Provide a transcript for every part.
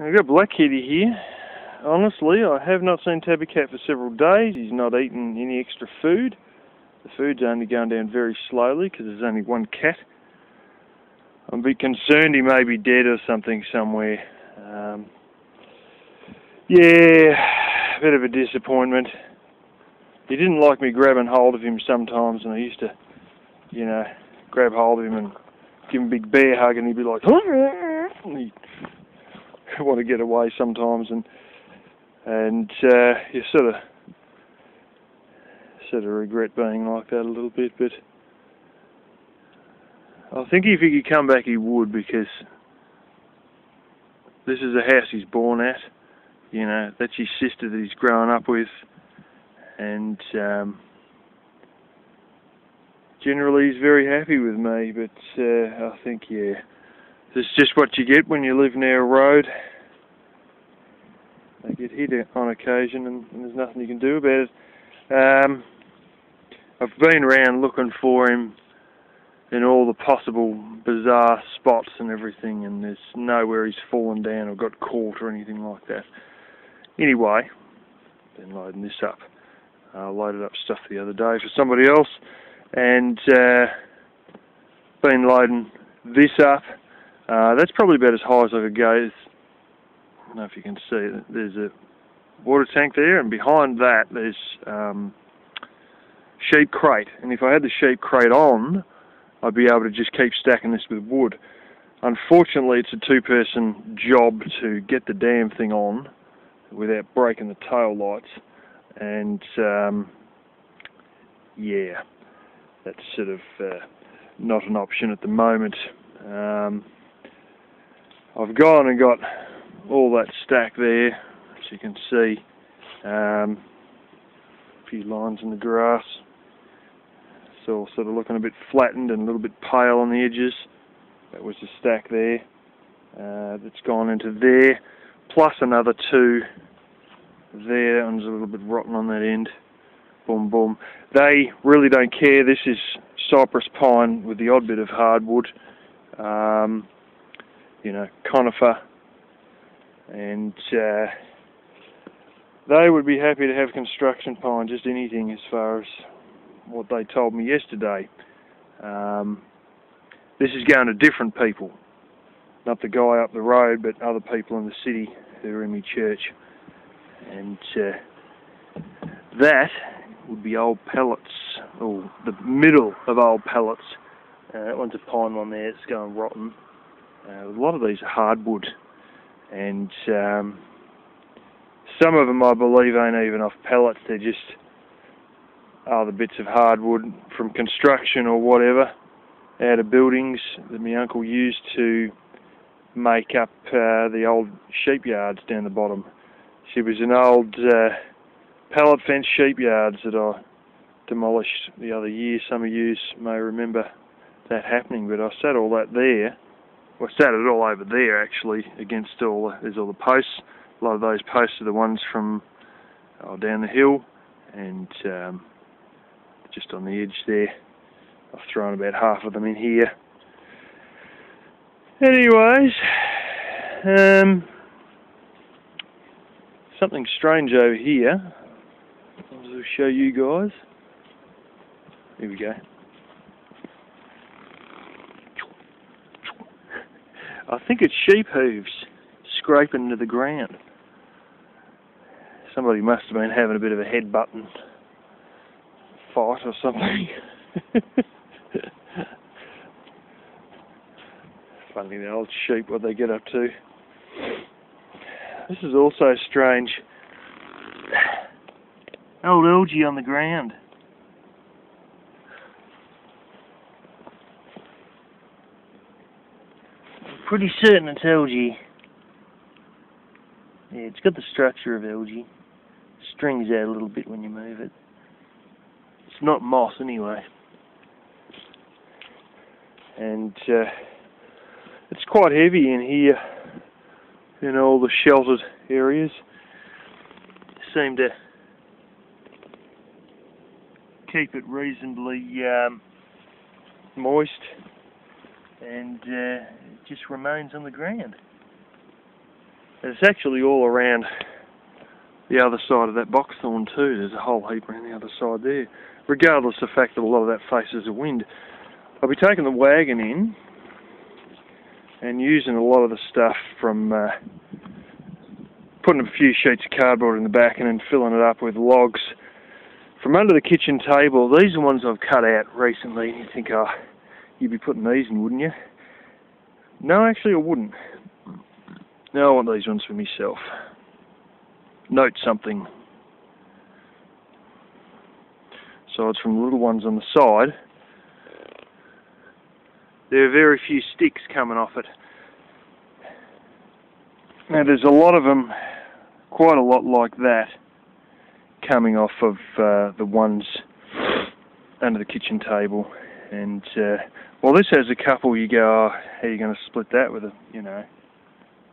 I've got Black Kitty here. Honestly, I have not seen Tabby Cat for several days. He's not eaten any extra food. The food's only going down very slowly because there's only one cat. I'm a bit concerned he may be dead or something somewhere. Yeah, a bit of a disappointment. He didn't like me grabbing hold of him sometimes, and I used to, grab hold of him and give him a big bear hug, and he'd be like, and he'd want to get away sometimes, and you sort of regret being like that a little bit. But I think if he could come back, he would, because this is the house he's born at. That's his sister that he's grown up with, and generally he's very happy with me. But I think, it's just what you get when you live near a road. They get hit on occasion, and there's nothing you can do about it. I've been around looking for him in all the possible bizarre spots and everything, and there's nowhere he's fallen down or got caught or anything like that. Anyway, been loading this up. I loaded up stuff the other day for somebody else, and been loading this up. That's probably about as high as I could go. I don't know if you can see it. There's a water tank there, and behind that there's sheep crate. And if I had the sheep crate on, I'd be able to just keep stacking this with wood. Unfortunately, it's a two-person job to get the damn thing on without breaking the tail lights, and that's sort of not an option at the moment. I've gone and got all that stack there, as you can see. A few lines in the grass. It's all sort of looking a bit flattened and a little bit pale on the edges. That was the stack there. That's gone into there, plus another two there. That one's a little bit rotten on that end. Boom, boom. They really don't care. This is cypress pine with the odd bit of hardwood. Conifer. And they would be happy to have construction pine, just anything, as far as what they told me yesterday. This is going to different people, not the guy up the road, but other people in the city who are in my church. And that would be old pellets, or the middle of old pellets. That one's a pine one there, it's going rotten. A lot of these are hardwood, and some of them, I believe, ain't even off pellets. They're just other bits of hardwood from construction or whatever, out of buildings that my uncle used to make up the old sheep yards down the bottom. She was an old pallet fence sheep yards that I demolished the other year. Some of you may remember that happening, but I sat all that there. Well, I sat it all over there, actually, against there's all the posts. A lot of those posts are the ones from down the hill, and just on the edge there. I've thrown about half of them in here. Anyways, something strange over here. I'll show you guys. Here we go. I think it's sheep hooves scraping into the ground. Somebody must have been having a bit of a head-button fight or something. Funny, the old sheep, what they get up to. This is also strange. Old algae on the ground. I'm pretty certain it's algae. Yeah, it's got the structure of algae. Strings out a little bit when you move it. It's not moss anyway. And it's quite heavy in here, in all the sheltered areas. Seem to keep it reasonably moist, and it just remains on the ground. And it's actually all around the other side of that boxthorn too. There's a whole heap around the other side there. Regardless of the fact that a lot of that faces the wind. I'll be taking the wagon in and using a lot of the stuff from putting a few sheets of cardboard in the back and then filling it up with logs from under the kitchen table. These are ones I've cut out recently. You think, oh, you'd be putting these in, wouldn't you? No, actually I wouldn't. No, I want these ones for myself. Note something. Aside from the little ones on the side, there are very few sticks coming off it. Now there's a lot of them, quite a lot like that, coming off of the ones under the kitchen table. And well, this has a couple. You go, oh, how are you going to split that with a,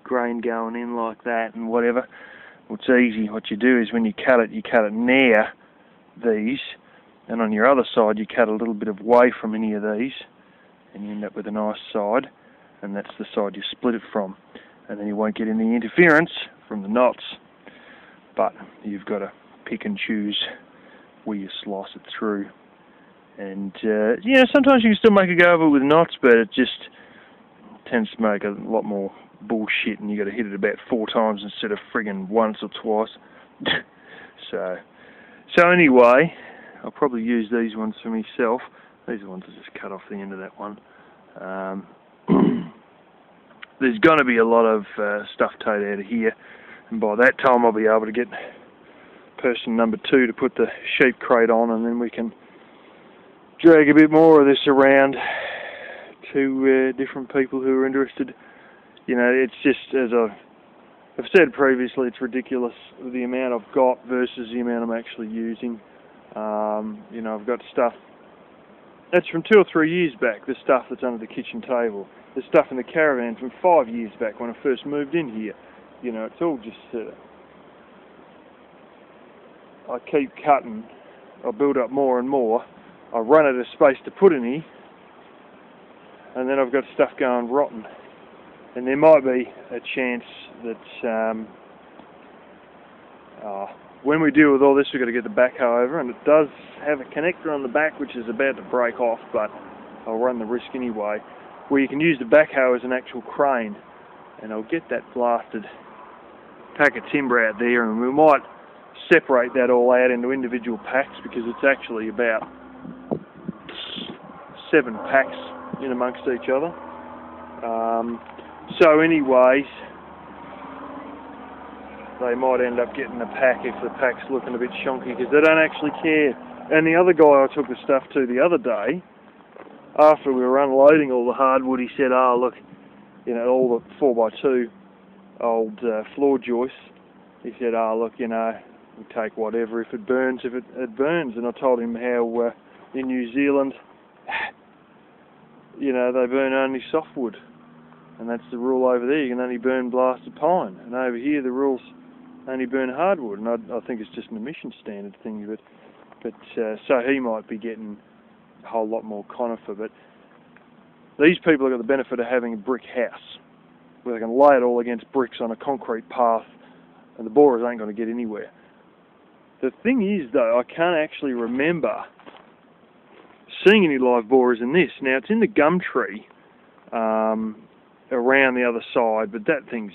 grain going in like that and whatever? Well, it's easy. What you do is when you cut it near these, and on your other side you cut a little bit away from any of these, and you end up with a nice side, and that's the side you split it from. And then you won't get any interference from the knots, but you've got to pick and choose where you slice it through. And sometimes you can still make a go of it with knots, but it just tends to make a lot more bullshit, and you got to hit it about 4 times instead of friggin' once or twice. So anyway, I'll probably use these ones for myself. These are ones I just cut off the end of that one. There's going to be a lot of stuff towed out of here, and by that time I'll be able to get person number 2 to put the sheep crate on, and then we can drag a bit more of this around to different people who are interested. It's just, as I've said previously, it's ridiculous the amount I've got versus the amount I'm actually using. I've got stuff that's from 2 or 3 years back, the stuff that's under the kitchen table. The stuff in the caravan from 5 years back when I first moved in here. It's all just, I keep cutting, I build up more and more, I run out of space to put any, and then I've got stuff going rotten. And there might be a chance that when we deal with all this, we've got to get the backhoe over, and it does have a connector on the back which is about to break off, but I'll run the risk anyway, where you can use the backhoe as an actual crane, and I'll get that blasted pack of timber out there, and we might separate that all out into individual packs, because it's actually about 7 packs in amongst each other. So anyways, they might end up getting a pack if the pack's looking a bit shonky, because they don't actually care. And the other guy I took the stuff to the other day, after we were unloading all the hardwood, he said, oh look, all the 4x2 old floor joists, he said, oh look, we'll take whatever, if it burns, it burns. And I told him how in New Zealand, they burn only softwood. And that's the rule over there. You can only burn blasted pine. And over here, the rules only burn hardwood. And I think it's just an emission standard thing. But so he might be getting a whole lot more conifer. But these people have got the benefit of having a brick house, where they can lay it all against bricks on a concrete path, and the borers ain't going to get anywhere. The thing is, though, I can't actually remember seeing any live borers in this. Now, it's in the gum tree, around the other side, but that thing's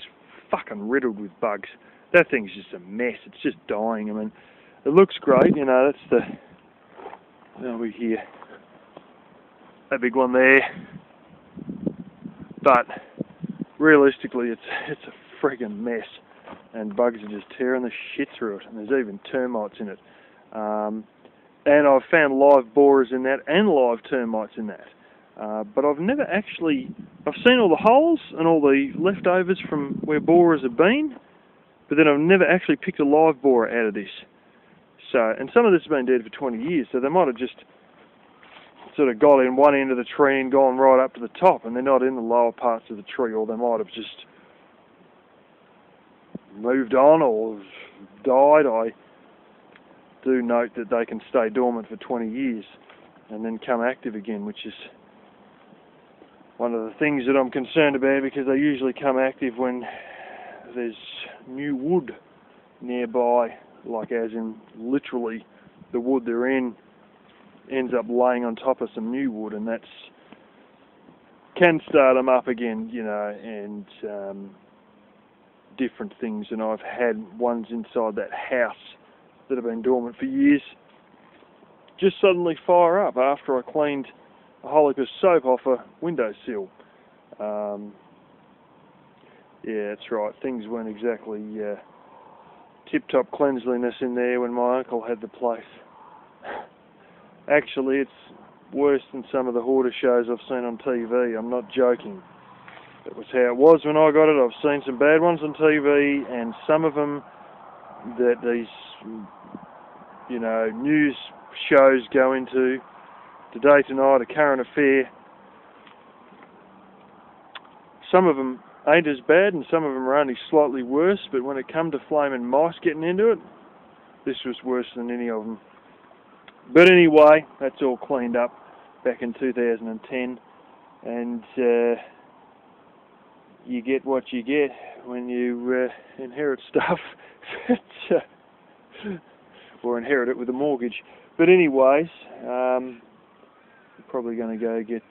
fucking riddled with bugs. That thing's just a mess. It's just dying. I mean, it looks great, that's over here, that big one there, but realistically it's a friggin' mess, and bugs are just tearing the shit through it, and there's even termites in it. And I've found live borers in that and live termites in that. But I've never actually, I've seen all the holes and all the leftovers from where borers have been, but then I've never actually picked a live borer out of this. So, and some of this has been dead for 20 years, so they might have just sort of got in one end of the tree and gone right up to the top, and they're not in the lower parts of the tree, or they might have just moved on or died. I do note that they can stay dormant for 20 years and then come active again, which is one of the things that I'm concerned about, because they usually come active when there's new wood nearby, like as in literally the wood they're in ends up laying on top of some new wood, and that's can start them up again, you know, and different things. And I've had ones inside that house that have been dormant for years just suddenly fire up after I cleaned a whole heap of soap off a windowsill. Yeah, that's right, things weren't exactly tip-top cleanliness in there when my uncle had the place. Actually, it's worse than some of the hoarder shows I've seen on TV. I'm not joking. That was how it was when I got it. I've seen some bad ones on TV, and some of them that these, you know, news shows go into, Today Tonight, A Current Affair. Some of them ain't as bad, and some of them are only slightly worse, but when it come to flaming mice getting into it, this was worse than any of them. But anyway, that's all cleaned up back in 2010, and you get what you get when you inherit stuff, or inherit it with a mortgage. But anyways, I'm probably going to go get...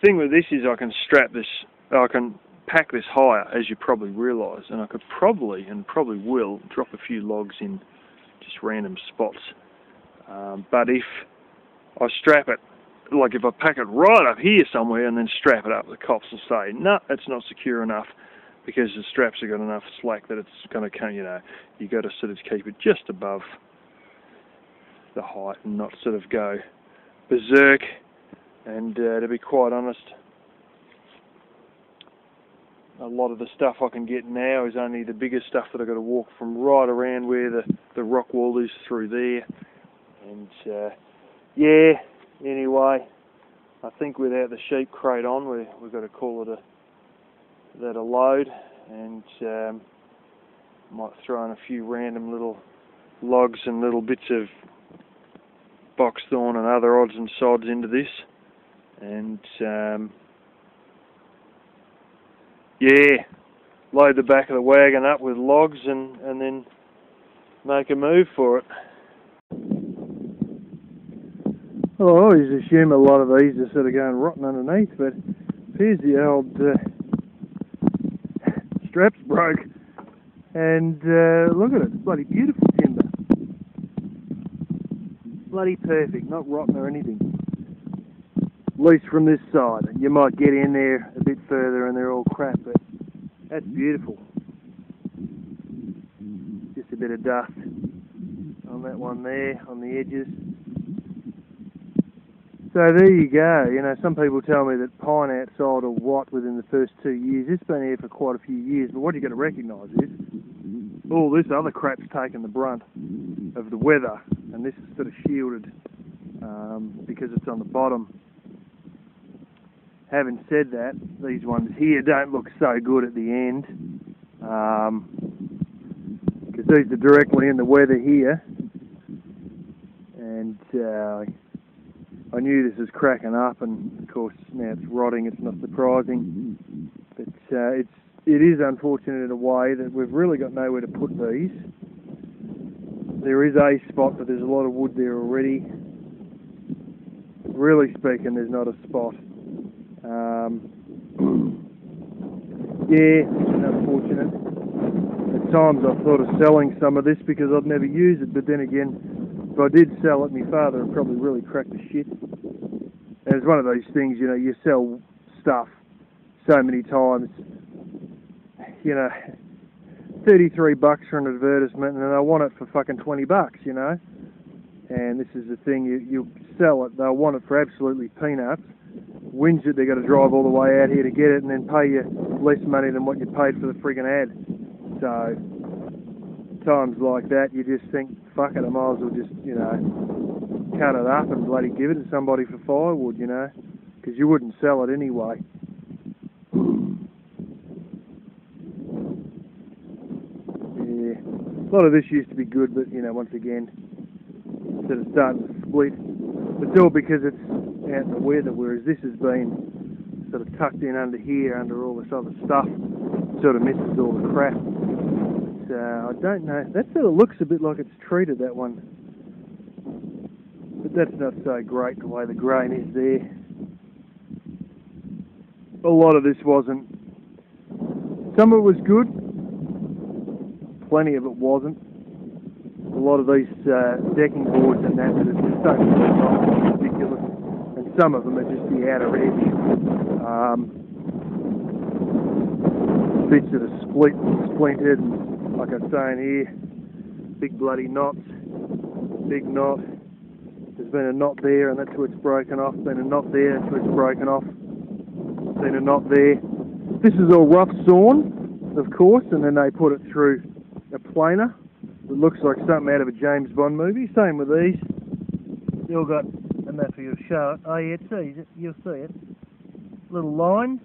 thing with this is I can strap this, I can pack this higher, as you probably realise, and I could probably, and probably will, drop a few logs in just random spots. But if I strap it, like if I pack it right up here somewhere and then strap it up, the cops will say, no, it's not secure enough, because the straps have got enough slack that it's going to come, you know, you got to sort of keep it just above the height and not sort of go berserk. And to be quite honest, a lot of the stuff I can get now is only the bigger stuff that I've got to walk from right around where the rock wall is through there. And yeah, anyway, I think without the sheep crate on, we've got to call it a load, and might throw in a few random little logs and little bits of box thorn and other odds and sods into this, and yeah, load the back of the wagon up with logs and then make a move for it. Well, I always assume a lot of these are sort of going rotten underneath, but here's the old straps broke, and look at it, it's bloody beautiful timber. Bloody perfect, not rotten or anything. At least from this side. You might get in there a bit further and they're all crap, but that's beautiful. Just a bit of dust on that one there, on the edges. So there you go. You know, some people tell me that pine outside will rot within the first 2 years. It's been here for quite a few years, but what you've got to recognise is all this other crap's taken the brunt of the weather, and this is sort of shielded because it's on the bottom. Having said that, these ones here don't look so good at the end, because these are directly in the weather here, and I knew this was cracking up, and of course now it's rotting. It's not surprising, but it is unfortunate in a way that we've really got nowhere to put these. There is a spot, but there's a lot of wood there already. Really speaking, there's not a spot. Yeah, it's unfortunate. At times I've thought of selling some of this because I'd never use it, but then again, if I did sell it, my father would probably really crack the shit. And it's one of those things, you know, you sell stuff so many times, you know, $33 for an advertisement, and I want it for fucking $20, you know. And this is the thing, you sell it, they'll want it for absolutely peanuts. Wins it, they've got to drive all the way out here to get it and then pay you less money than what you paid for the friggin' ad. So, times like that, you just think, fuck it, I might as well just, you know, cut it up and bloody give it to somebody for firewood, you know, because you wouldn't sell it anyway. Yeah, a lot of this used to be good, but, you know, once again, sort of starting to split. It's all because it's out in the weather, whereas this has been sort of tucked in under here, under all this other stuff. sort of misses all the crap. But, I don't know. That sort of looks a bit like it's treated, that one. But that's not so great the way the grain is there. A lot of this wasn't. Some of it was good. Plenty of it wasn't. A lot of these decking boards and that are just so ridiculous. And some of them are just the outer edge. Bits that are split and splintered, and like I was saying here, big bloody knots, big knot. There's been a knot there and that's where it's broken off, been a knot there, that's where it's broken off, been a knot there. This is all rough sawn, of course, and then they put it through a planer. It looks like something out of a James Bond movie. Same with these. They all got enough for you to show it. Oh yeah, it's easy, you'll see it. Little lines.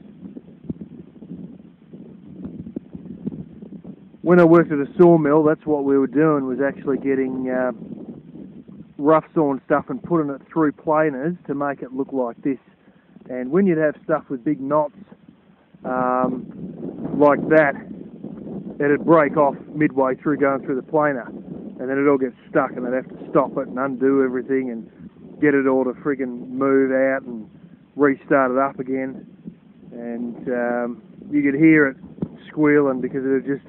When I worked at a sawmill, that's what we were doing, was actually getting rough sawn stuff and putting it through planers to make it look like this. And when you'd have stuff with big knots like that, it'd break off midway through going through the planer, and then it'd all get stuck, and they'd have to stop it and undo everything and get it all to friggin' move out and restart it up again. And you could hear it squealing, because it would just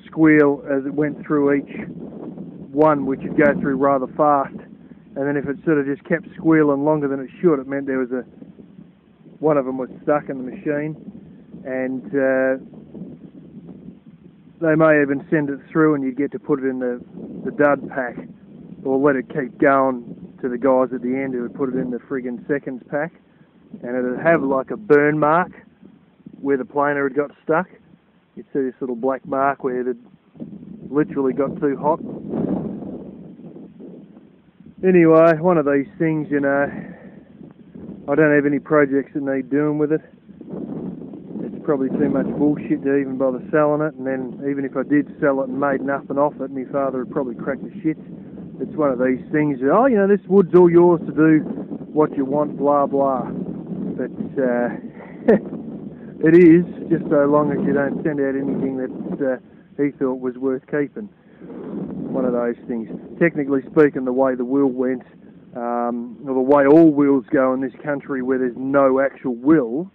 squeal as it went through each one, which would go through rather fast. And then if it sort of just kept squealing longer than it should, it meant there was one of them was stuck in the machine. And they may even send it through and you'd get to put it in the dud pack, or let it keep going to the guys at the end who would put it in the friggin' seconds pack. And it'd have like a burn mark where the planer had got stuck. You'd see this little black mark where it had literally got too hot. Anyway, one of these things, you know, I don't have any projects that need doing with it. It's probably too much bullshit to even bother selling it, and then even if I did sell it and made nothing off it, my father would probably crack the shit. It's one of these things that, oh, you know, this wood's all yours to do what you want, blah, blah. But it is, just so long as you don't send out anything that he thought was worth keeping. One of those things. Technically speaking, the way the will went, or the way all wills go in this country where there's no actual will,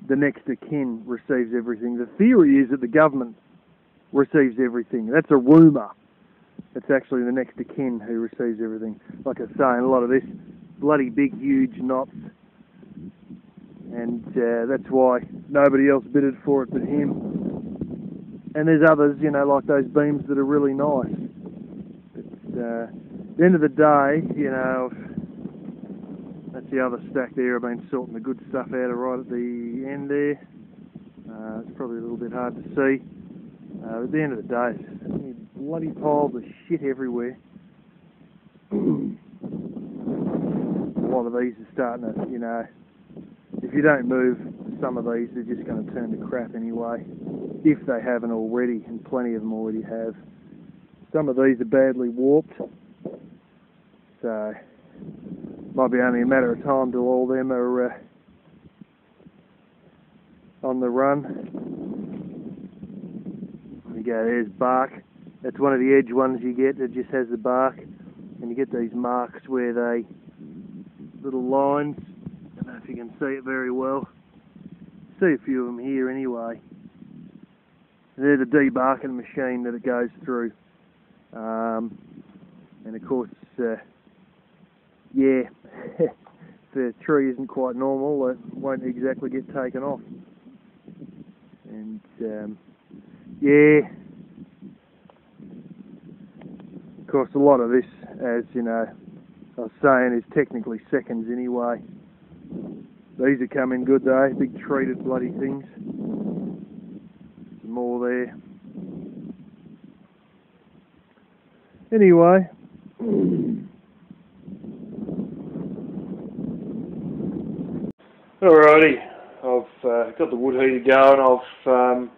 the next of kin receives everything. The theory is that the government receives everything. That's a rumour. It's actually the next of kin who receives everything. Like I was saying, a lot of this bloody big, huge knots. And that's why nobody else bidded for it but him. And there's others, you know, like those beams that are really nice. But at the end of the day, you know, that's the other stack there. I've been sorting the good stuff out of right at the end there. It's probably a little bit hard to see. At the end of the day, it's just bloody piles of shit everywhere. A lot of these are starting to, you know, if you don't move some of these, they're just going to turn to crap anyway, if they haven't already, and plenty of them already have. Some of these are badly warped, so might be only a matter of time till all them are on the run. There you go, there's bark. That's one of the edge ones you get that just has the bark, and you get these marks where they, little lines. I don't know if you can see it very well. See a few of them here anyway. They're the debarking machine that it goes through. And of course, yeah, if the tree isn't quite normal, it won't exactly get taken off. And yeah, of course a lot of this, as you know, I was saying, is technically seconds anyway. These are coming good though, big treated bloody things. Some more there. Anyway. Alrighty, I've got the wood heater going. I've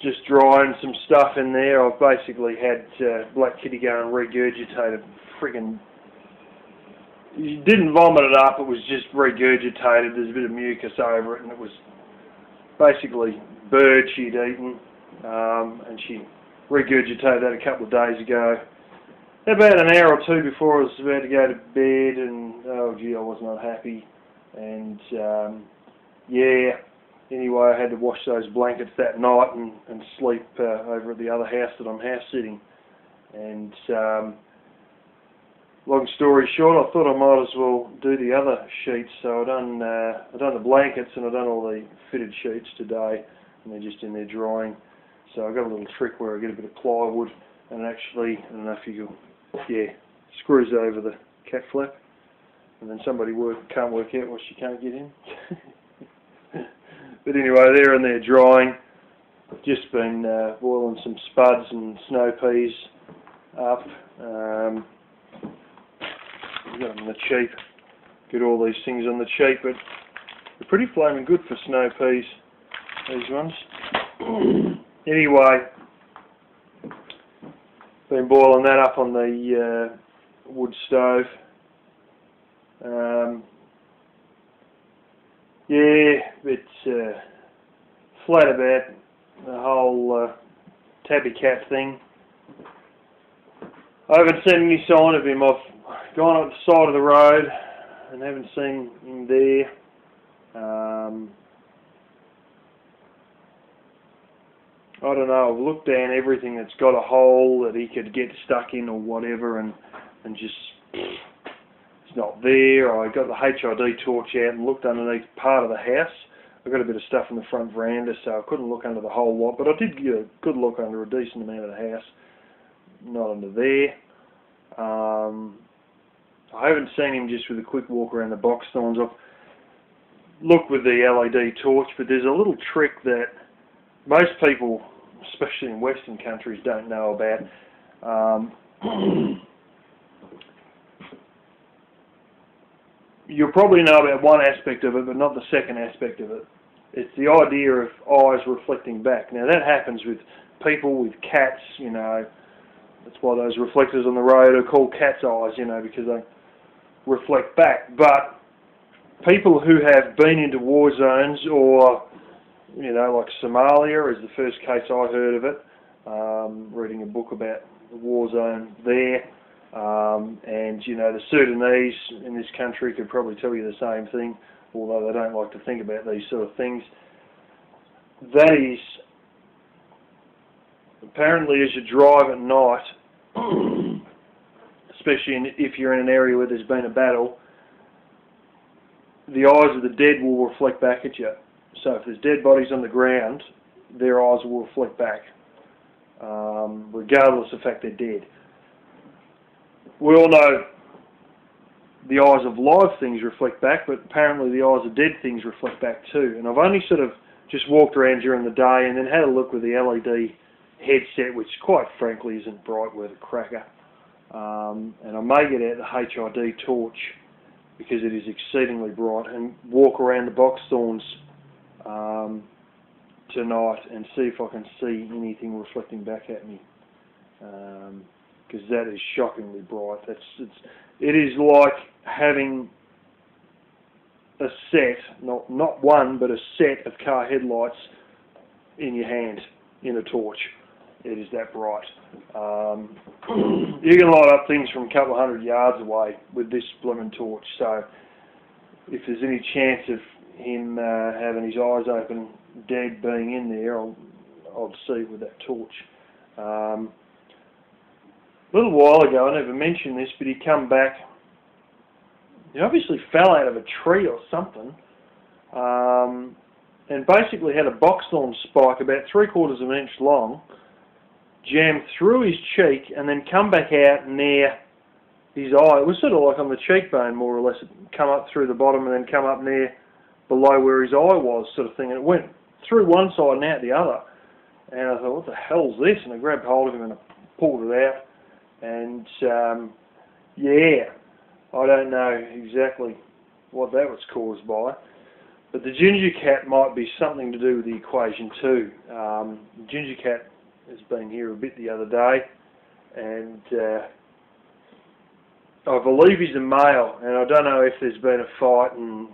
just drying some stuff in there. I've basically had Black Kitty go and regurgitate a friggin'. You didn't vomit it up, it was just regurgitated. There's a bit of mucus over it, and it was basically bird she'd eaten, and she regurgitated that a couple of days ago. About an hour or two before I was about to go to bed, and oh gee, I was not happy. And yeah, anyway, I had to wash those blankets that night and sleep over at the other house that I'm house sitting. And long story short, I thought I might as well do the other sheets. So I done the blankets and I done all the fitted sheets today, and they're just in there drying. So I got a little trick where I get a bit of plywood and actually, I don't know if you can, screws over the cat flap, and then somebody can't work out why she can't get in. But anyway, they're in there drying. Just been boiling some spuds and snow peas up. We got them on the cheap. Get all these things on the cheap, but they're pretty flaming good for snow peas, these ones. Anyway, been boiling that up on the wood stove. Yeah, it's flat about the whole tabby cat thing. I haven't seen any sign of him. I've gone up the side of the road and haven't seen him there. I don't know, I've looked down everything that's got a hole that he could get stuck in or whatever, and just, it's not there. I got the HID torch out and looked underneath part of the house. I got a bit of stuff in the front veranda, so I couldn't look under the whole lot, but I did get a good look under a decent amount of the house. Not under there. I haven't seen him just with a quick walk around the box thorns. I've looked with the LED torch, but there's a little trick that most people, especially in Western countries, don't know about. You'll probably know about one aspect of it, but not the second aspect of it. It's the idea of eyes reflecting back. Now that happens with people, with cats, you know. That's why those reflectors on the road are called cat's eyes, you know, because they reflect back. But people who have been into war zones, or, you know, like Somalia is the first case I heard of it, reading a book about the war zone there, and, you know, the Sudanese in this country could probably tell you the same thing, although they don't like to think about these sort of things. That is, apparently as you drive at night, especially if you're in an area where there's been a battle, the eyes of the dead will reflect back at you. So if there's dead bodies on the ground, their eyes will reflect back, regardless of the fact they're dead. We all know the eyes of live things reflect back, but apparently the eyes of dead things reflect back too. And I've only sort of just walked around during the day and then had a look with the LED headset, which quite frankly isn't bright worth a cracker. And I may get out the HID torch because it is exceedingly bright, and walk around the box thorns tonight and see if I can see anything reflecting back at me, because that is shockingly bright. It is like having a set, not one, but a set of car headlights in your hand in a torch. It is that bright. You can light up things from a couple of 100 yards away with this blooming torch. So if there's any chance of him having his eyes open, dead, being in there, I'll see with that torch. A little while ago, I never mentioned this, but he come back. He obviously fell out of a tree or something, and basically had a boxthorn spike about 3/4 of an inch long, jammed through his cheek, and then come back out near his eye. It was sort of like on the cheekbone, more or less. It come up through the bottom and then come up near below where his eye was, sort of thing. And it went through one side and out the other. And I thought, what the hell's this? And I grabbed hold of him and I pulled it out. And yeah, I don't know exactly what that was caused by. But the ginger cat might be something to do with the equation too. The ginger cat has been here a bit the other day, and I believe he's a male, and I don't know if there's been a fight and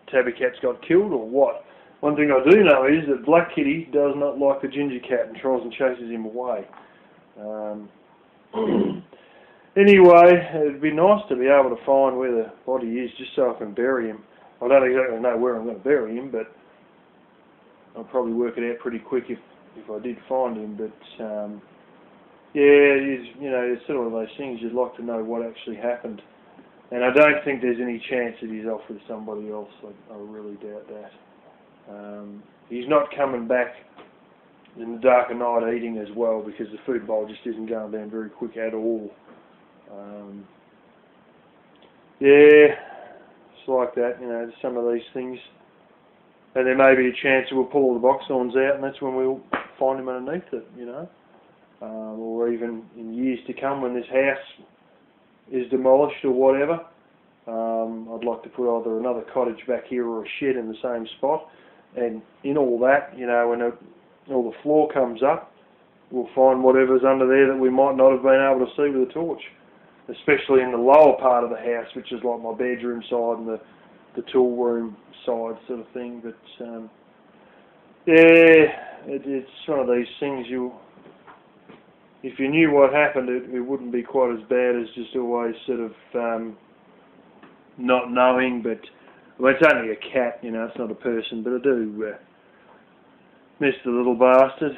tabby cat's got killed or what, One thing I do know is that Black Kitty does not like the ginger cat and tries and chases him away. Anyway, it'd be nice to be able to find where the body is just so I can bury him. I don't exactly know where I'm going to bury him, but I'll probably work it out pretty quick if I did find him. But yeah, it's sort of one of those things you'd like to know what actually happened. And I don't think there's any chance that he's off with somebody else. I really doubt that. He's not coming back in the dark of night eating as well, because the food bowl just isn't going down very quick at all. Yeah, it's like that, some of these things. And there may be a chance that we'll pull all the box horns out, and that's when we'll find him underneath it, or even in years to come when this house is demolished or whatever. I'd like to put either another cottage back here or a shed in the same spot, and in all that, when all the floor comes up, we'll find whatever's under there that we might not have been able to see with a torch, especially in the lower part of the house, which is like my bedroom side and the tool room side sort of thing. But yeah, it's one of these things. If you knew what happened, it wouldn't be quite as bad as just always sort of not knowing. But well, it's only a cat, it's not a person. But I do miss the little bastard.